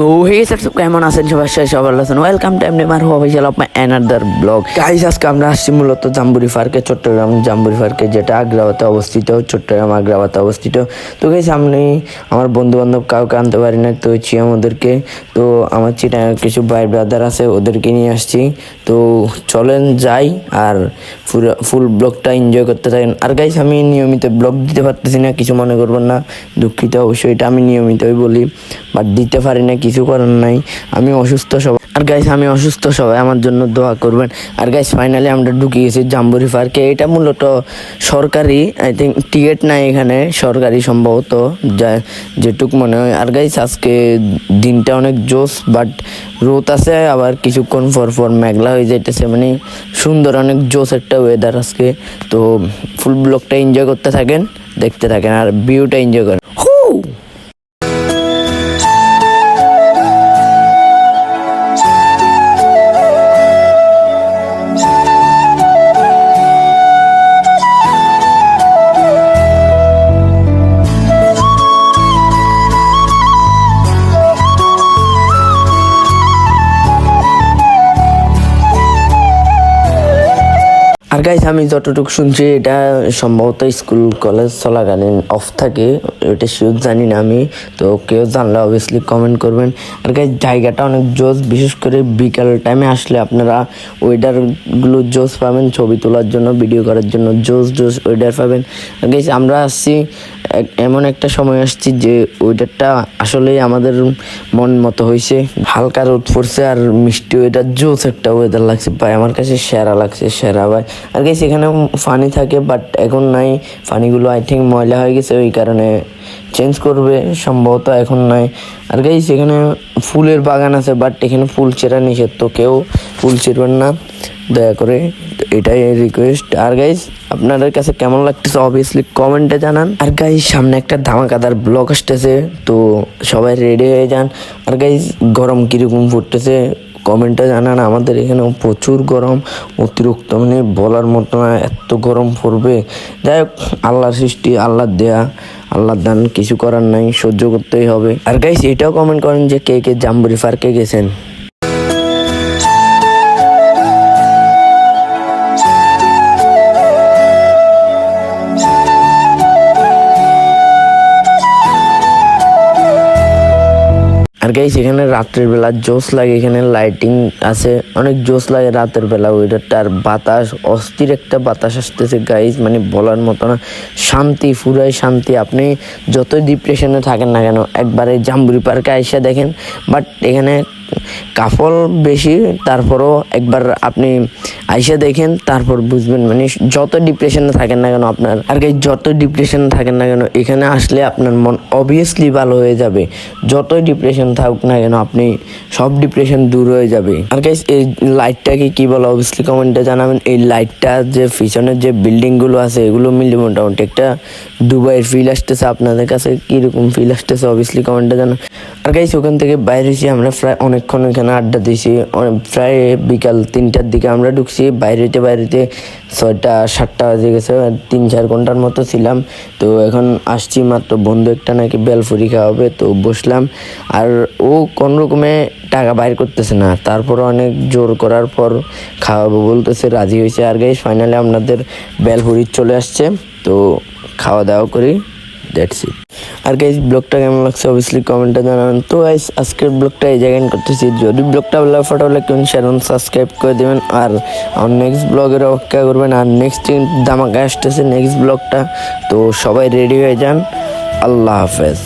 তো হে সব কেমন আছেন সবাই? সবাই ভালো আছেন? ওয়েলকাম টু এমনিমার official of my another blog. Guys, আজকে আমরা আসছি মূলত জাম্বুরি পার্কে, চট্টগ্রাম জাম্বুরি পার্কে, যেটা আগ্রাবাদে অবস্থিত, চট্টগ্রাম আগ্রাবাদে অবস্থিত। তো গাইস, আমি আমার বন্ধু বান্ধব কাউকে আনতে পারি না, তো ওদেরকে, তো আমার চিটা কিছু ভাই ব্রাদার আছে, ওদেরকে নিয়ে আসছি। তো চলেন যাই আর ফুল ব্লগটা এনজয় করতে থাকেন। আর গাইস, আমি নিয়মিত ব্লগ দিতে পারতেছি না, কিছু মনে করবেন না, দুঃখিত। অবশ্যই এটা আমি নিয়মিতই বলি, বাট দিতে পারি না, কিছু করার নাই। আমি অসুস্থ সবাই। আর গাইস, আমি অসুস্থ, সবাই আমার জন্য দোয়া করবেন। আর গাইস, ফাইনালি আমরা ঢুকে গেছি জাম্বুরি পার্কে। এটা মূলত সরকারি, আই থিঙ্ক টিকিট নাই এখানে, সরকারি সম্ভবত, যেটুক মনে হয়। আর গাইস, আজকে দিনটা অনেক জোস, বাট রোদ আছে, আবার কিছুক্ষণ পর মেঘলা হয়ে যাইতেছে, মানে সুন্দর, অনেক জোস একটা ওয়েদার আজকে। তো ফুল ব্লগটা এনজয় করতে থাকেন, দেখতে থাকেন আর ভিউটা এনজয় করেন। আর গাইস, আমি যতটুকু শুনছি এটা সম্ভবত স্কুল কলেজ চলাকালীন অফ থাকে, এটা শিওর জানি না আমি। তো কেউ জানলে অবভিয়াসলি কমেন্ট করবেন। আর গাইস, জায়গাটা অনেক জোস, বিশেষ করে বিকাল টাইমে আসলে আপনারা ওয়েদারগুলো জোস পাবেন, ছবি তোলার জন্য, ভিডিও করার জন্য জোস ওয়েদার পাবেন। আর গাইস, আমরা আসছি এমন একটা সময় আসছি যে ওয়েদারটা আসলেই আমাদের মন মতো হয়েছে। হালকা রোদ পড়ছে আর মিষ্টি ওয়েদার, জোস একটা ওয়েদার লাগছে ভাই, আমার কাছে সেরা লাগছে, সেরা ভাই। আর গাইস, এখানে পানি থাকে, বাট এখন নাই পানিগুলো, আই থিঙ্ক ময়লা হয়ে গেছে, ওই কারণে চেঞ্জ করবে সম্ভবত, এখন নাই। আর গাইস, এখানে ফুলের বাগান আছে, বাট এখানে ফুল ছেঁড়া নিষেধ, তো কেউ ফুল ছিঁড়বেন না দয়া করে, এটাই রিকোয়েস্ট। আর গাইস, আপনাদের কাছে কেমন লাগতেছে অবভিয়াসলি কমেন্টে জানান। আর গাইস, সামনে একটা ধামাকাদার ব্লগ আসতেছে, তো সবাই রেডি হয়ে যান। আর গাইস, গরম কিরকম পড়তেছে কমেন্টে জানান। আমাদের এখানে প্রচুর গরম, অতিরিক্ত, মানে বলার মতো না, এত গরম পড়বে। যাই হোক, আল্লাহর সৃষ্টি, আল্লাহর দেয়া, আল্লাহর দান, কিছু করার নাই, সহ্য করতেই হবে। আর গাইস, এটাও কমেন্ট করেন যে কে কে জাম্বুরি পার্কে গেছেন। আর গাইস, এখানে রাত্রের বেলা জোস লাগে, এখানে লাইটিং আছে, অনেক জোস লাগে রাতের বেলা ওইটার। আর বাতাস, অস্থির একটা বাতাস আসতেছে গাইস, মানে বলার মতো না, শান্তি, পুরাই শান্তি। আপনি যতই ডিপ্রেশনে থাকেন না কেন, একবারে জাম্বুরি পার্কে আইসা দেখেন। বাট এখানে কাফল বেশি, তারপরও একবার আপনি আইসা দেখেন, তারপর বুঝবেন, মানে যত ডিপ্রেশনে থাকেন না কেন আপনার, আর গাইস যত ডিপ্রেশনে থাকেন না কেন, এখানে আসলে আপনার মন অবভিয়াসলি ভালো হয়ে যাবে। যতই ডিপ্রেশন থাকুক না কেন, আপনি সব ডিপ্রেশন দূর হয়ে যাবে। আর গাইস, এই লাইটটাকে কি বলে অবভিয়াসলি কমেন্টে জানাবেন। এই লাইটটা যে পিছনের যে বিল্ডিংগুলো আছে, এগুলো মিলে মোটামুটি একটা দুবাইয়ের ফিল আসতেছে। আপনাদের কাছে কীরকম ফিল আসতেছে অবভিয়াসলি কমেন্টে জানান। আর গাইস, ওখান থেকে বাইরে এসে আমরা প্রায় অনেকক্ষণ এখানে আড্ডা দিয়েছি, প্রায় বিকাল 3টার দিকে আমরা ঢুকছি। বাইরেতে 6টা 7টা বাজে গেছে, 3-4 ঘন্টার মতো ছিলাম। তো এখন আসছি মাত্র, বন্ধু একটা নাকি বেলফুরি খাওয়াবে, তো বসলাম। আর ও কোন রকমে টাকা বাইর করতেছে না, তারপর অনেক জোর করার পর খাওয়াবো বলতেছে, রাজি হয়েছে। আর গাইস, ফাইনালি আপনাদের বেলফুরি চলে আসছে, তো খাওয়া দাওয়া করি, দ্যাটস ইট। আর গাইস, ব্লগটা কেমন লাগছে অবভিয়াসলি কমেন্টে জানাবেন। তো গাইস, আজকের ব্লগটা এই জায়গায় করতেছি। যদি ব্লগটা ভালো লাগে ফটোগুলো কেমন শেয়ার সাবস্ক্রাইব করে দেবেন, আর আমার নেক্সট ব্লগের অপেক্ষা করবেন। আর নেক্সট ধামাকা আসতেছে নেক্সট ব্লগটা, তো সবাই রেডি হয়ে যান। আল্লাহ হাফেজ।